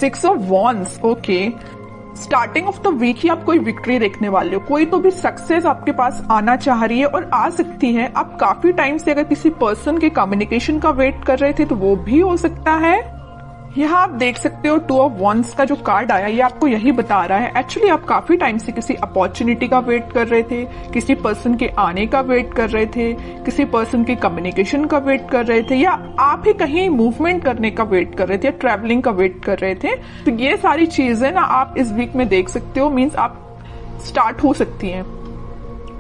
6 of wands, okay. Starting of the week ही आप कोई विक्ट्री देखने वाले हो, कोई तो भी सक्सेस आपके पास आना चाह रही है और आ सकती है। आप काफी टाइम से अगर किसी पर्सन के कम्युनिकेशन का वेट कर रहे थे तो वो भी हो सकता है। यहाँ आप देख सकते हो 2 ऑफ वॉन्ड्स का जो कार्ड आया ये आपको यही बता रहा है एक्चुअली आप काफी टाइम से किसी अपॉर्चुनिटी का वेट कर रहे थे, किसी पर्सन के आने का वेट कर रहे थे, किसी पर्सन के कम्युनिकेशन का वेट कर रहे थे, या आप ही कहीं मूवमेंट करने का वेट कर रहे थे या ट्रैवलिंग का वेट कर रहे थे। तो ये सारी चीजें ना आप इस वीक में देख सकते हो, मीन्स आप स्टार्ट हो सकती हैं।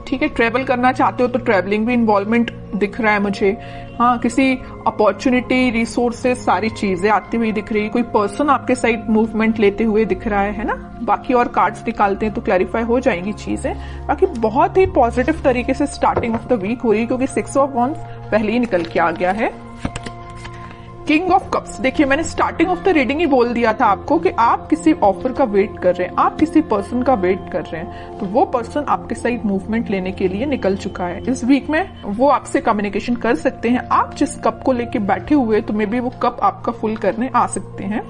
ठीक है, ट्रेवल करना चाहते हो तो ट्रेवलिंग भी इन्वॉल्वमेंट दिख रहा है मुझे। हाँ, किसी अपॉर्चुनिटी, रिसोर्सेज, सारी चीजें आती हुई दिख रही है। कोई पर्सन आपके साइड मूवमेंट लेते हुए दिख रहा है ना। बाकी और कार्ड्स निकालते हैं तो क्लैरिफाई हो जाएंगी चीजें। बाकी बहुत ही पॉजिटिव तरीके से स्टार्टिंग ऑफ द वीक हो रही है क्योंकि 6 ऑफ वॉन्ड्स पहले ही निकल के आ गया है। किंग ऑफ कप्स, देखिए मैंने स्टार्टिंग ऑफ द रीडिंग ही बोल दिया था आपको कि आप किसी ऑफर का वेट कर रहे हैं, आप किसी पर्सन का वेट कर रहे हैं, तो वो पर्सन आपके साइड मूवमेंट लेने के लिए निकल चुका है। इस वीक में वो आपसे कम्युनिकेशन कर सकते हैं। आप जिस कप को लेके बैठे हुए तो मे बी वो कप आपका फुल करने आ सकते हैं।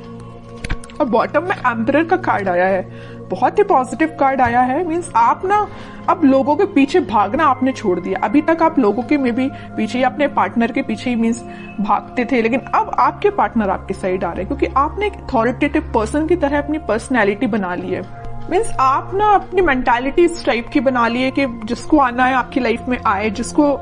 और बॉटम में एम्परर का कार्ड आया है, बहुत ही पॉजिटिव कार्ड आया है। मीन्स आप ना अब लोगों के पीछे भागना आपने छोड़ दिया। अभी तक आप लोगों के में भी पीछे ही, अपने पार्टनर के पीछे ही मीन्स भागते थे, लेकिन अब आपके पार्टनर आपके साइड आ रहे हैं क्योंकि आपने एक अथॉरिटेटिव पर्सन की तरह अपनी पर्सनैलिटी बना ली है। मीन्स आप ना अपनी मेंटालिटी इस टाइप की बना ली है कि जिसको आना है आपकी लाइफ में आए, जिसको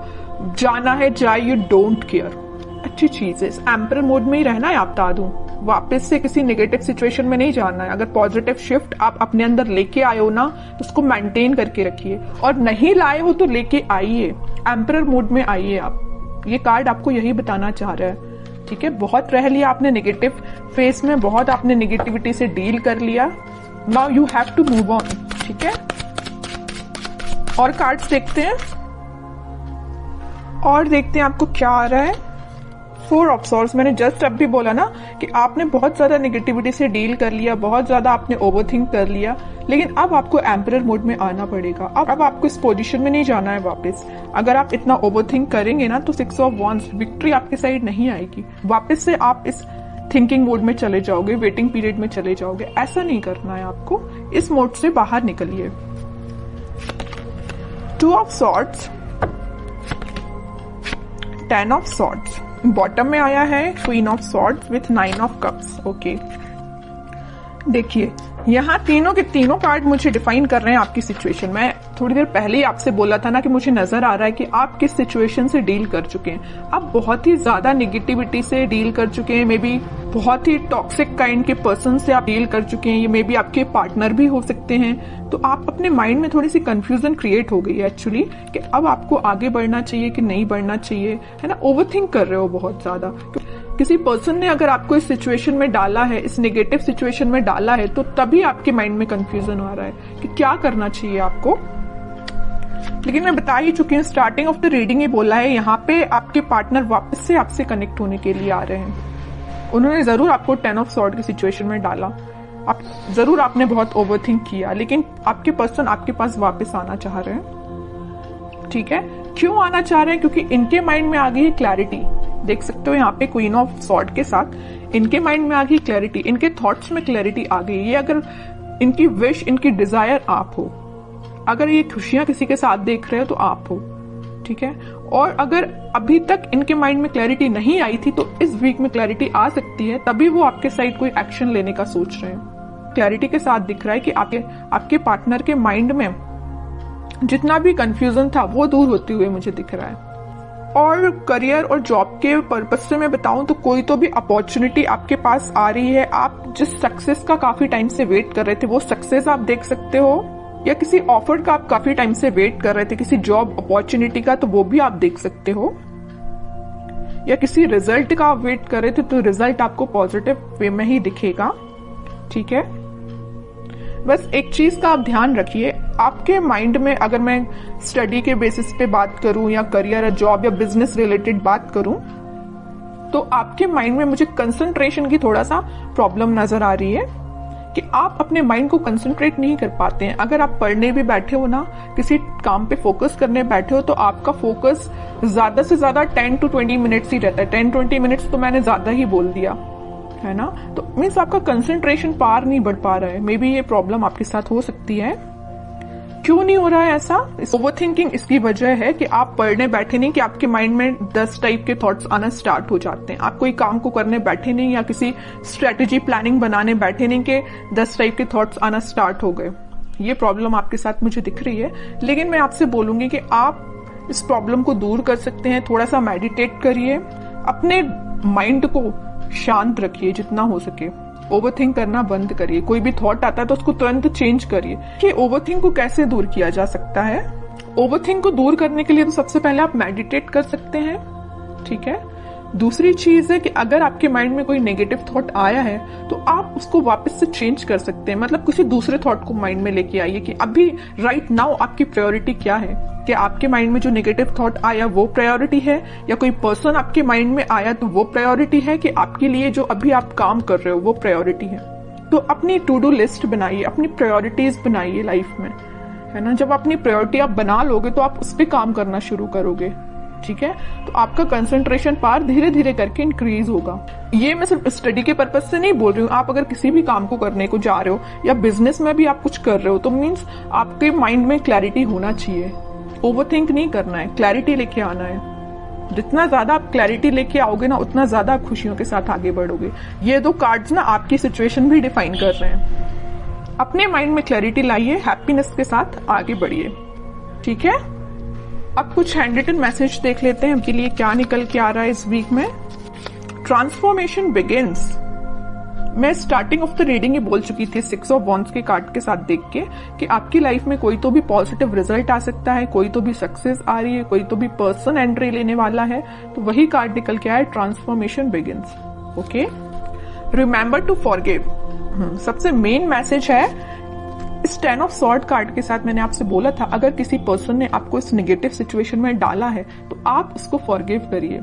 जाना है जाए, यू डोंट केयर। अच्छी चीज है, एम्परर मोड में ही रहना है। आप बता दूं, वापस से किसी नेगेटिव सिचुएशन में नहीं जाना है। अगर पॉजिटिव शिफ्ट आप अपने अंदर लेके आए हो ना तो उसको मेंटेन करके रखिए, और नहीं लाए हो तो लेके आइए, एम्परर मोड में आइए आप। ये कार्ड आपको यही बताना चाह रहा है। ठीक है, बहुत रह लिया आपने नेगेटिव फेस में, बहुत आपने नेगेटिविटी से डील कर लिया। Now you have to move on. ठीक है, और कार्ड्स देखते हैं और देखते हैं आपको क्या आ रहा है। 4 ऑफ सॉर्ड्स, मैंने जस्ट अब भी बोला ना कि आपने बहुत ज्यादा नेगेटिविटी से डील कर लिया, बहुत ज्यादा आपने ओवरथिंक कर लिया, लेकिन अब आपको एम्परर मोड में आना पड़ेगा। अब आपको इस पोजीशन में नहीं जाना है वापस। अगर आप इतना ओवरथिंक करेंगे ना तो 6 ऑफ वॉन्ड्स, विक्ट्री आपके साइड नहीं आएगी। वापस से आप इस थिंकिंग मोड में चले जाओगे, वेटिंग पीरियड में चले जाओगे। ऐसा नहीं करना है आपको, इस मोड से बाहर निकलिए। 2 of swords, 10 of swords, bottom में आया है queen of swords with 9 of cups. Okay, देखिए यहाँ तीनों के तीनों कार्ड मुझे डिफाइन कर रहे हैं आपकी सिचुएशन। मैं थोड़ी देर पहले ही आपसे बोला था ना कि मुझे नजर आ रहा है कि आप किस सिचुएशन से डील कर चुके हैं। आप बहुत ही ज्यादा नेगेटिविटी से डील कर चुके हैं, मे बी बहुत ही टॉक्सिक काइंड के पर्सन से आप डील कर चुके हैं। ये मे बी आपके पार्टनर भी हो सकते हैं। तो आप अपने माइंड में थोड़ी सी कंफ्यूजन क्रिएट हो गई है एक्चुअली कि अब आपको आगे बढ़ना चाहिए कि नहीं बढ़ना चाहिए, है ना। ओवरथिंक कर रहे हो बहुत ज्यादा। किसी पर्सन ने अगर आपको इस सिचुएशन में डाला है, इस नेगेटिव सिचुएशन में डाला है, तो तभी आपके माइंड में कंफ्यूजन आ रहा है कि क्या करना चाहिए आपको। लेकिन मैं बता ही चुकी हूँ, स्टार्टिंग ऑफ द रीडिंग ही बोला है, यहाँ पे आपके पार्टनर वापस से आपसे कनेक्ट होने के लिए आ रहे हैं। उन्होंने जरूर आपको 10 ऑफ सॉर्ड की सिचुएशन में डाला, आप जरूर आपने बहुत ओवरथिंक किया, लेकिन आपके पर्सन आपके पास वापस आना चाह रहे हैं। ठीक है, क्यों आना चाह रहे हैं? क्योंकि इनके माइंड में आ गई है क्लैरिटी। देख सकते हो यहाँ पे क्वीन ऑफ सॉर्ड के साथ इनके माइंड में आ गई क्लैरिटी, इनके थॉट्स में क्लैरिटी आ गई। ये अगर इनकी विश, इनकी डिजायर आप हो, अगर ये खुशियां किसी के साथ देख रहे हो तो आप हो। ठीक है, और अगर अभी तक इनके माइंड में क्लैरिटी नहीं आई थी तो इस वीक में क्लैरिटी आ सकती है, तभी वो आपके साइड कोई एक्शन लेने का सोच रहे हैं। क्लैरिटी के साथ दिख रहा है कि आपके पार्टनर के माइंड में जितना भी कंफ्यूजन था वो दूर होते हुए मुझे दिख रहा है। और करियर और जॉब के पर्पज से मैं बताऊं तो कोई तो भी अपॉर्चुनिटी आपके पास आ रही है। आप जिस सक्सेस का काफी टाइम से वेट कर रहे थे वो सक्सेस आप देख सकते हो, या किसी ऑफर का आप काफी टाइम से वेट कर रहे थे, किसी जॉब अपॉर्चुनिटी का, तो वो भी आप देख सकते हो। या किसी रिजल्ट का आप वेट कर रहे थे तो रिजल्ट आपको पॉजिटिव वे में ही दिखेगा। ठीक है, बस एक चीज का आप ध्यान रखिए, आपके माइंड में, अगर मैं स्टडी के बेसिस पे बात करूं या करियर या जॉब या बिजनेस रिलेटेड बात करूं, तो आपके माइंड में मुझे कंसंट्रेशन की थोड़ा सा प्रॉब्लम नजर आ रही है कि आप अपने माइंड को कंसंट्रेट नहीं कर पाते हैं। अगर आप पढ़ने भी बैठे हो ना, किसी काम पे फोकस करने बैठे हो, तो आपका फोकस ज्यादा से ज्यादा 10 to 20 मिनट्स ही रहता है। 10-20 मिनट्स तो मैंने ज्यादा ही बोल दिया। है ना। तो मीन्स आपका कंसंट्रेशन पार नहीं बढ़ पा रहा है, मे बी ये प्रॉब्लम आपके साथ हो सकती है। क्यों नहीं हो रहा है ऐसा? ओवरथिंकिंग इसकी वजह है कि आप पढ़ने बैठे नहीं कि आपके माइंड में 10 टाइप के थॉट्स आना स्टार्ट हो जाते हैं। आप कोई काम को करने बैठे नहीं या किसी स्ट्रेटेजी प्लानिंग बनाने बैठे नहीं कि 10 टाइप के थॉट्स आना स्टार्ट हो गए। ये प्रॉब्लम आपके साथ मुझे दिख रही है, लेकिन मैं आपसे बोलूंगी कि आप इस प्रॉब्लम को दूर कर सकते हैं। थोड़ा सा मेडिटेट करिए, अपने माइंड को शांत रखिए जितना हो सके, ओवरथिंक करना बंद करिए। कोई भी थॉट आता है तो उसको तुरंत चेंज करिए। कि ओवरथिंक को कैसे दूर किया जा सकता है? ओवरथिंक को दूर करने के लिए तो सबसे पहले आप मेडिटेट कर सकते हैं, ठीक है। दूसरी चीज है कि अगर आपके माइंड में कोई नेगेटिव थॉट आया है तो आप उसको वापस से चेंज कर सकते हैं। मतलब किसी दूसरे थॉट को माइंड में लेके आइए कि अभी राइट नाउ आपकी प्रायोरिटी क्या है। कि आपके माइंड में जो नेगेटिव थॉट आया वो प्रायोरिटी है, या कोई पर्सन आपके माइंड में आया तो वो प्रायोरिटी है, कि आपके लिए जो अभी आप काम कर रहे हो वो प्रायोरिटी है। तो अपनी टू डू लिस्ट बनाइए, अपनी प्रायोरिटीज बनाइए लाइफ में, है ना। जब अपनी प्रायोरिटी आप बना लोगे तो आप उस पर काम करना शुरू करोगे, ठीक है। तो आपका कंसंट्रेशन पावर धीरे धीरे करके इंक्रीज होगा। ये मैं सिर्फ स्टडी के पर्पज से नहीं बोल रही हूँ। आप अगर किसी भी काम को करने को जा रहे हो या बिजनेस में भी आप कुछ कर रहे हो तो मीन्स आपके माइंड में क्लैरिटी होना चाहिए। ओवरथिंक नहीं करना है, क्लैरिटी लेके आना है। जितना ज्यादा आप क्लैरिटी लेके आओगे ना उतना ज्यादा आप खुशियों के साथ आगे बढ़ोगे। ये 2 कार्ड्स ना आपकी सिचुएशन भी डिफाइन कर रहे हैं। अपने माइंड में क्लैरिटी लाइए, हैप्पीनेस के साथ आगे बढ़िए, ठीक है। अब कुछ हैंड रिटन मैसेज देख लेते हैं उनके लिए क्या निकल के आ रहा है इस वीक में। Transformation begins. मैं स्टार्टिंग ऑफ द रीडिंग ही बोल चुकी थी 6 ऑफ वॉन्ड्स के कार्ड के साथ देख के कि आपकी लाइफ में कोई तो भी पॉजिटिव रिजल्ट आ सकता है, कोई तो भी सक्सेस आ रही है, कोई तो भी पर्सन एंट्री लेने वाला है। तो वही कार्ड निकल के आया, transformation begins. Okay, remember to forgive. सबसे मेन मैसेज है इस 10 ऑफ सॉर्ड कार्ड के साथ। मैंने आपसे बोला था अगर किसी पर्सन ने आपको इस नेगेटिव सिचुएशन में डाला है तो आप उसको फॉरगिव करिए।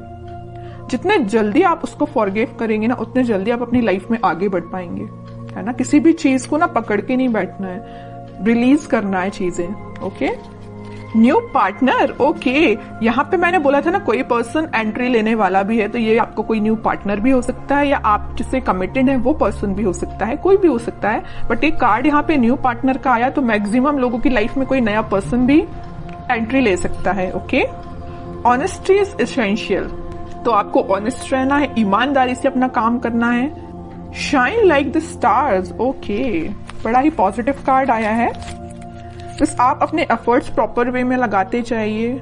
जितने जल्दी आप उसको फॉरगिव करेंगे ना उतने जल्दी आप अपनी लाइफ में आगे बढ़ पाएंगे, है ना। किसी भी चीज को ना पकड़ के नहीं बैठना है, रिलीज करना है चीजें। Okay, new partner. ओके, यहाँ पे मैंने बोला था ना कोई पर्सन एंट्री लेने वाला भी है, तो ये आपको कोई न्यू पार्टनर भी हो सकता है, या आप जिससे कमिटेड है वो पर्सन भी हो सकता है, कोई भी हो सकता है। बट एक कार्ड यहाँ पे न्यू पार्टनर का आया, तो मैक्सिमम लोगों की लाइफ में कोई नया पर्सन भी एंट्री ले सकता है। Okay, honesty is essential. तो आपको ऑनेस्ट रहना है, ईमानदारी से अपना काम करना है। Shine like the stars. Okay, बड़ा ही पॉजिटिव कार्ड आया है। बस आप अपने एफर्ट्स प्रॉपर वे में लगाते जाइए,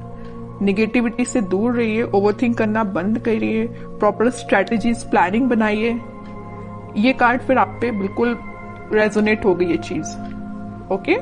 निगेटिविटी से दूर रहिए, ओवरथिंक करना बंद करिए, प्रॉपर स्ट्रेटेजीज प्लानिंग बनाइए। ये कार्ड फिर आप पे बिल्कुल रेजोनेट हो गई ये चीज। ओके।